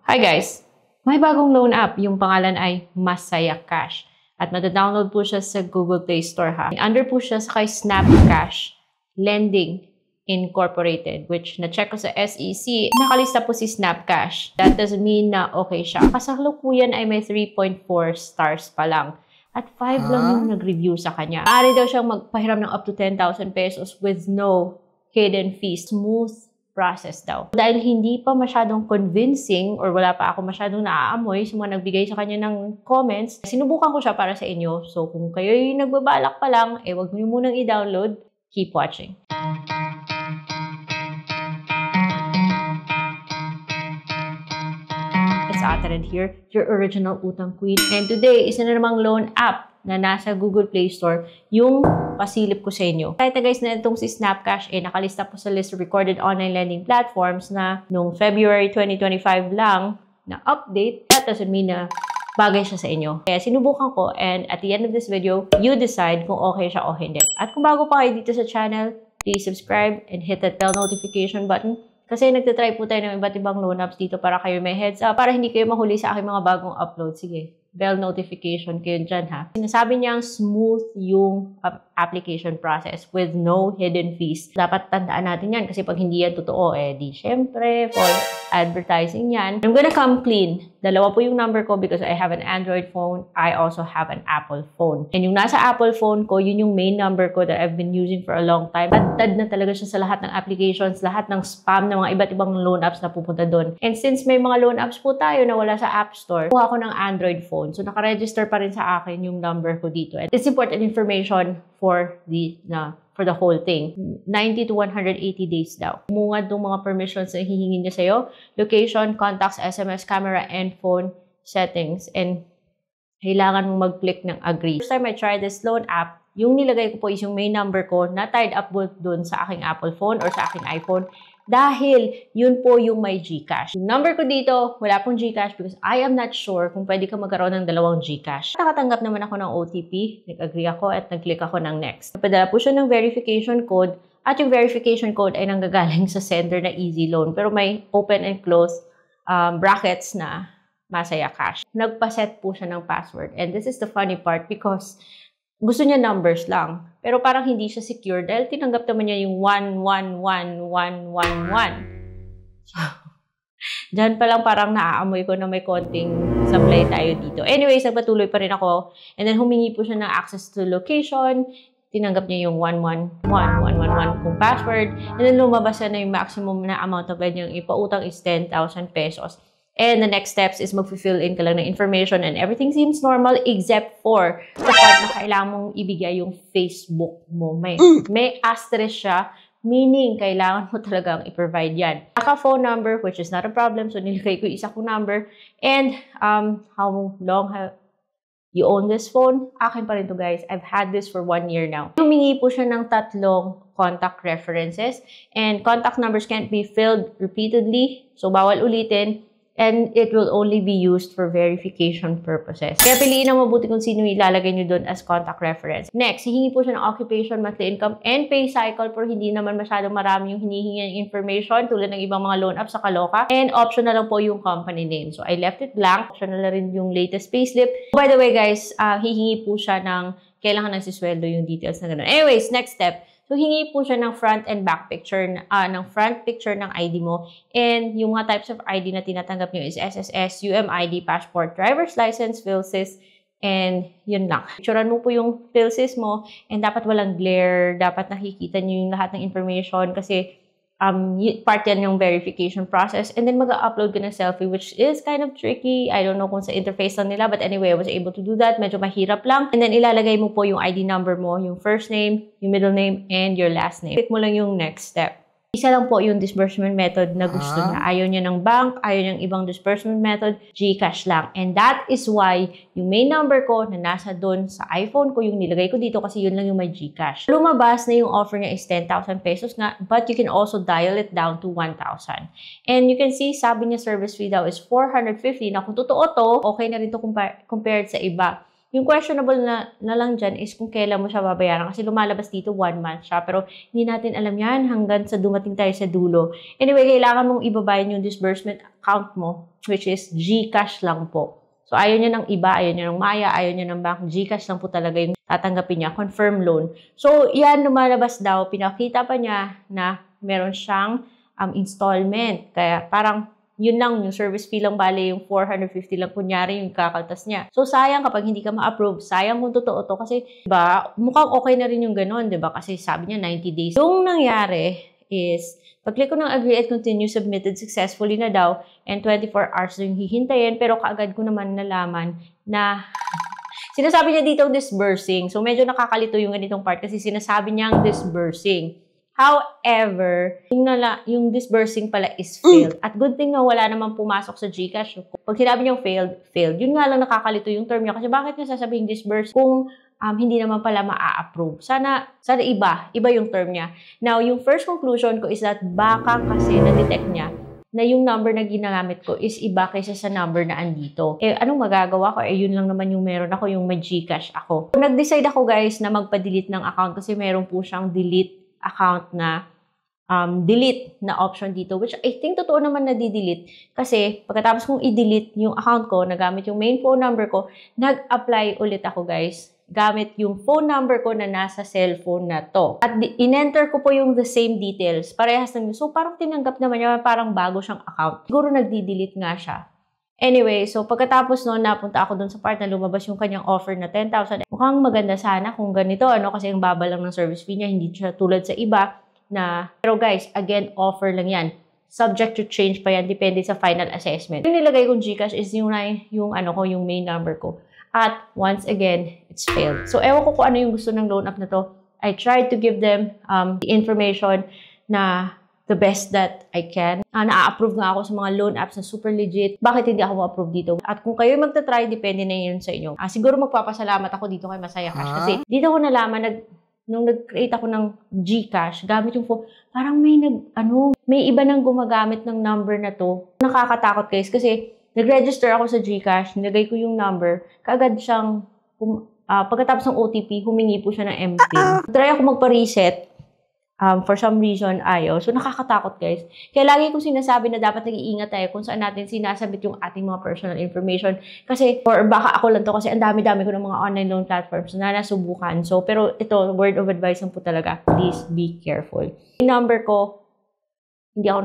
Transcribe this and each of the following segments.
Hi guys! May bagong loan app, yung pangalan ay Masaya Cash. At madadownload po siya sa Google Play Store ha. Under po siya sa kay Snap Cash Lending Incorporated, which na-check ko sa SEC, nakalista po si Snap Cash. That doesn't mean na okay siya. Kasalukuyan ay may 3.4 stars pa lang. At 5 lang yung nag-review sa kanya. Maaari daw siyang magpahiram ng up to 10,000 pesos with no hidden fees. Smooth process daw. Dahil hindi pa masyadong convincing or wala pa ako masyadong naaamoy sa mga nagbigay sa kanya ng comments, sinubukan ko siya para sa inyo. So kung kayo yung nagbabalak pa lang, wag niyo munang i-download. Keep watching. It's Atherend here, your original utang queen. And today, isa na namang loan app na nasa Google Play Store yung pasilip ko sa inyo. Kahit na guys na itong si Snapcash nakalista po sa list of recorded online lending platforms na nung February 2025 lang na update, that doesn't mean na bagay siya sa inyo. Kaya sinubukan ko and at the end of this video, you decide kung okay siya o hindi. At kung bago pa kayo dito sa channel, please subscribe and hit that bell notification button. Kasi nagtatry po tayo ng iba't ibang loan apps dito para kayo may heads up, para hindi kayo mahuli sa aking mga bagong upload. Sige, bell notification kayo dyan ha. Sinasabi niyang smooth yung application process with no hidden fees. Dapat tandaan natin yan kasi pag hindi yan totoo, di syempre, for advertising yan. I'm gonna come clean. Dalawa po yung number ko because I have an Android phone. I also have an Apple phone. And yung nasa Apple phone ko, yun yung main number ko that I've been using for a long time. Tad na talaga siya sa lahat ng applications, lahat ng spam ng mga iba't ibang loan apps na pupunta doon. And since may mga loan apps po tayo na wala sa App Store, kuha ko ng Android phone. So nakaregister pa rin sa akin yung number ko dito. And it's important information for the whole thing. 90 to 180 days daw. Mungad ng mga permissions na hihingi niya sa'yo. Location, contacts, SMS, camera, and phone settings. And kailangan mong mag-click ng agree. First time I tried this loan app, yung nilagay ko po is yung main number ko na tied up dun sa aking Apple phone or sa aking iPhone. Dahil yun po yung may GCash. Yung number ko dito, wala pong GCash because I am not sure kung pwede ka magkaroon ng dalawang GCash. Nakatanggap naman ako ng OTP, nag-agree ako at nag-click ako ng next. Napadala po siya ng verification code at yung verification code ay nanggagaling sa sender na Easy Loan pero may open and close brackets na Masaya Cash. Nagpaset po siya ng password and this is the funny part because gusto niya numbers lang. Pero parang hindi siya secure dahil tinanggap naman niya yung 111111. So, dyan pa lang parang naaamoy ko na may konting supply tayo dito. Anyways, nagpatuloy pa rin ako. And then humingi po siya ng access to location. Tinanggap niya yung 111111 kung password. And then lumabas na yung maximum na amount na pwede niyang ipautang is 10,000 pesos. And the next steps is mag-fill in ka lang ng information and everything seems normal except for the part na kailangan mong ibigay yung Facebook mo. May asterisk siya, meaning kailangan mo talagang i-provide yan. Naka-phone number, which is not a problem. So, nilagay ko isa kong number. And how long have you own this phone? Akin pa rin to guys. I've had this for 1 year now. Humingi po siya ng 3 contact references. And contact numbers can't be filled repeatedly. So, bawal ulitin. And it will only be used for verification purposes. Kaya piliin ang mabuti kung sino ilalagay nyo doon as contact reference. Next, hihingi po siya ng occupation, monthly income, and pay cycle pero hindi naman masyadong marami yung hinihingi ng information tulad ng ibang mga loan apps sa Kaloka. And optional lang po yung company name. So, I left it blank. Optional na rin yung latest payslip. By the way, guys, hihingi po siya ng kailangan nagsisweldo yung details na gano'n. Anyways, next step. So, hingi po siya ng front and back picture, ng front picture ng ID mo. And yung mga types of ID na tinatanggap nyo is SSS, UMID, passport, driver's license, PhilSys, and yun lang. Picturean mo po yung PhilSys mo and dapat walang glare, dapat nakikita nyo yung lahat ng information kasi part yan yung verification process. And then mag-upload ka ng selfie which is kind of tricky. I don't know kung sa interface lang nila but anyway, I was able to do that. Medyo mahirap lang. And then ilalagay mo po yung ID number mo, yung first name, yung middle name, and your last name. Click mo lang yung next step. Isa lang po yung disbursement method na gusto niya. Ayaw niya ng bank, ayaw niyang ibang disbursement method, GCash lang. And that is why yung main number ko na nasa doon sa iPhone ko, yung nilagay ko dito kasi yun lang yung may GCash. Lumabas na yung offer niya is 10,000 pesos nga, but you can also dial it down to 1,000. And you can see, sabi niya service fee daw is 450. Na kung totoo to, okay na rin to compared sa iba. Yung questionable na lang dyan is kung kailan mo siya babayaran kasi lumalabas dito 1 month siya pero hindi natin alam yan hanggang sa dumating tayo sa dulo. Anyway, kailangan mong ibabayad yung disbursement account mo which is GCash lang po. So, ayaw niya ng iba, ayaw niya ng Maya, ayaw niya ng bank. GCash lang po talaga yung tatanggapin niya. Confirm loan. So, yan lumalabas daw. Pinakita pa niya na meron siyang installment. Kaya parang yun lang, yung service fee lang bale, yung 450 lang kunyari yung kakaltas niya. So, sayang kapag hindi ka ma-approve. Sayang kung totoo to kasi, diba, mukhang okay na rin yung ganun, diba? Kasi sabi niya 90 days. Yung nangyari is, pag-click ko ng agree and continue, submitted successfully na daw, and 24 hours yung hihintayin, pero kaagad ko naman nalaman na sinasabi niya dito disbursing. So, medyo nakakalito yung ganitong part kasi sinasabi niyang disbursing. However, yung disbursing pala is failed. At good thing na wala namang pumasok sa GCash. Pag sinabi niyang failed. Yun nga lang nakakalito yung term niya. Kasi bakit niya sasabihin disburse kung hindi naman pala ma-approve. Sana iba yung term niya. Now, yung first conclusion ko is that baka kasi na-detect niya na yung number na ginagamit ko is iba kaysa sa number na andito. Eh, anong magagawa ko? Eh, yun lang naman yung meron ako, yung may GCash ako. Nag-decide ako, guys, na magpa-delete ng account kasi meron po siyang delete account na delete na option dito, which I think totoo naman na di-delete kasi pagkatapos kong i-delete yung account ko, nagamit yung main phone number ko, nag-apply ulit ako, guys, gamit yung phone number ko na nasa cellphone na to. At in-enter ko po yung the same details. Parehas na yun. So, parang tinanggap naman niya, parang bago siyang account. Siguro nagdi-delete nga siya. Anyway, so pagkatapos noon, napunta ako dun sa part na lumabas yung kanyang offer na 10,000. Mukhang maganda sana kung ganito, kasi yung baba lang ng service fee niya, hindi siya tulad sa iba na, pero guys, again, offer lang yan. Subject to change pa yan, depende sa final assessment. Yung nilagay kong GCash is yung main number ko. At once again, it's failed. So, ewan ko kung ano yung gusto ng loan app na to. I tried to give them the information na the best that I can. Na-approve nga ako sa mga loan apps na super legit. Bakit hindi ako ma-approve dito? At kung kayo magta-try, depende na yun sa inyo. Siguro magpapasalamat ako dito kay Masaya Cash. Kasi dito ko nalaman, nung nag-create ako ng GCash, gamit yung phone, parang may iba nang gumagamit ng number na to. Nakakatakot, guys, kasi nag-register ako sa GCash, nilagay ko yung number, kaagad siyang, pagkatapos ng OTP, humingi po siya ng MPIN. Try ako magpa-reset. For some reason, ayaw. So, nakakatakot, guys. Kaya lagi kong sinasabi na dapat nag-iingat tayo kung saan natin sinasabit yung ating mga personal information. Kasi, or baka ako lang to kasi ang dami-dami ko ng mga online loan platforms na nasubukan. So, pero ito, word of advice lang po talaga. Please be careful. Yung number ko, hindi ako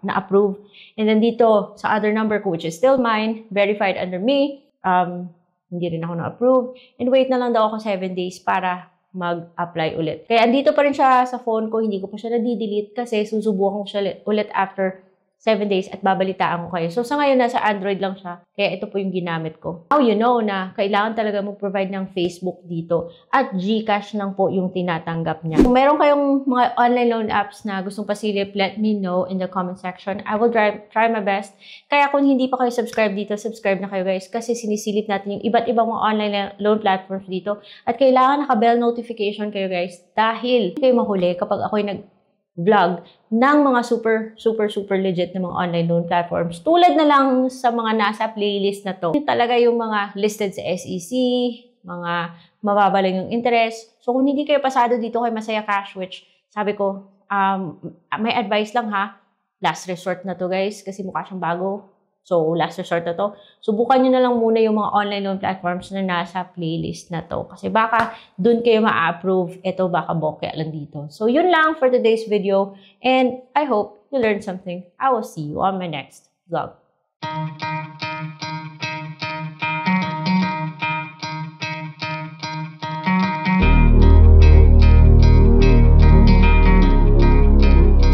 na-approve. And then dito, sa other number ko, which is still mine, verified under me, hindi rin ako na-approve. And wait na lang daw ako 7 days para mag-apply ulit. Kaya andito pa rin siya sa phone ko, hindi ko pa siya na-delete kasi susubukan ko siya ulit after 7 days at babalitaan ko kayo. So, sa ngayon, nasa Android lang siya. Kaya ito po yung ginamit ko. Now, you know na kailangan talaga mag-provide ng Facebook dito. At GCash lang po yung tinatanggap niya. Kung meron kayong mga online loan apps na gustong pasilip, let me know in the comment section. I will try my best. Kaya kung hindi pa kayo subscribe dito, subscribe na kayo, guys. Kasi sinisilip natin yung iba't ibang mga online loan platforms dito. At kailangan naka-bell notification kayo, guys. Dahil kayo mahuli kapag ako'y vlog ng mga super legit na mga online loan platforms. Tulad na lang sa mga nasa playlist na to. Yung talaga yung mga listed sa SEC, mga mababa lang yung interest. So, kung hindi kayo pasado dito kay Masaya Cash, which sabi ko, may advice lang ha. Last resort na to, guys, kasi mukha siyang bago. So, last resort na to. Subukan nyo na lang muna yung mga online loan platforms na nasa playlist na to. Kasi baka dun kayo ma-approve. Ito baka bokeh lang dito. So, yun lang for today's video. And I hope you learned something. I will see you on my next vlog.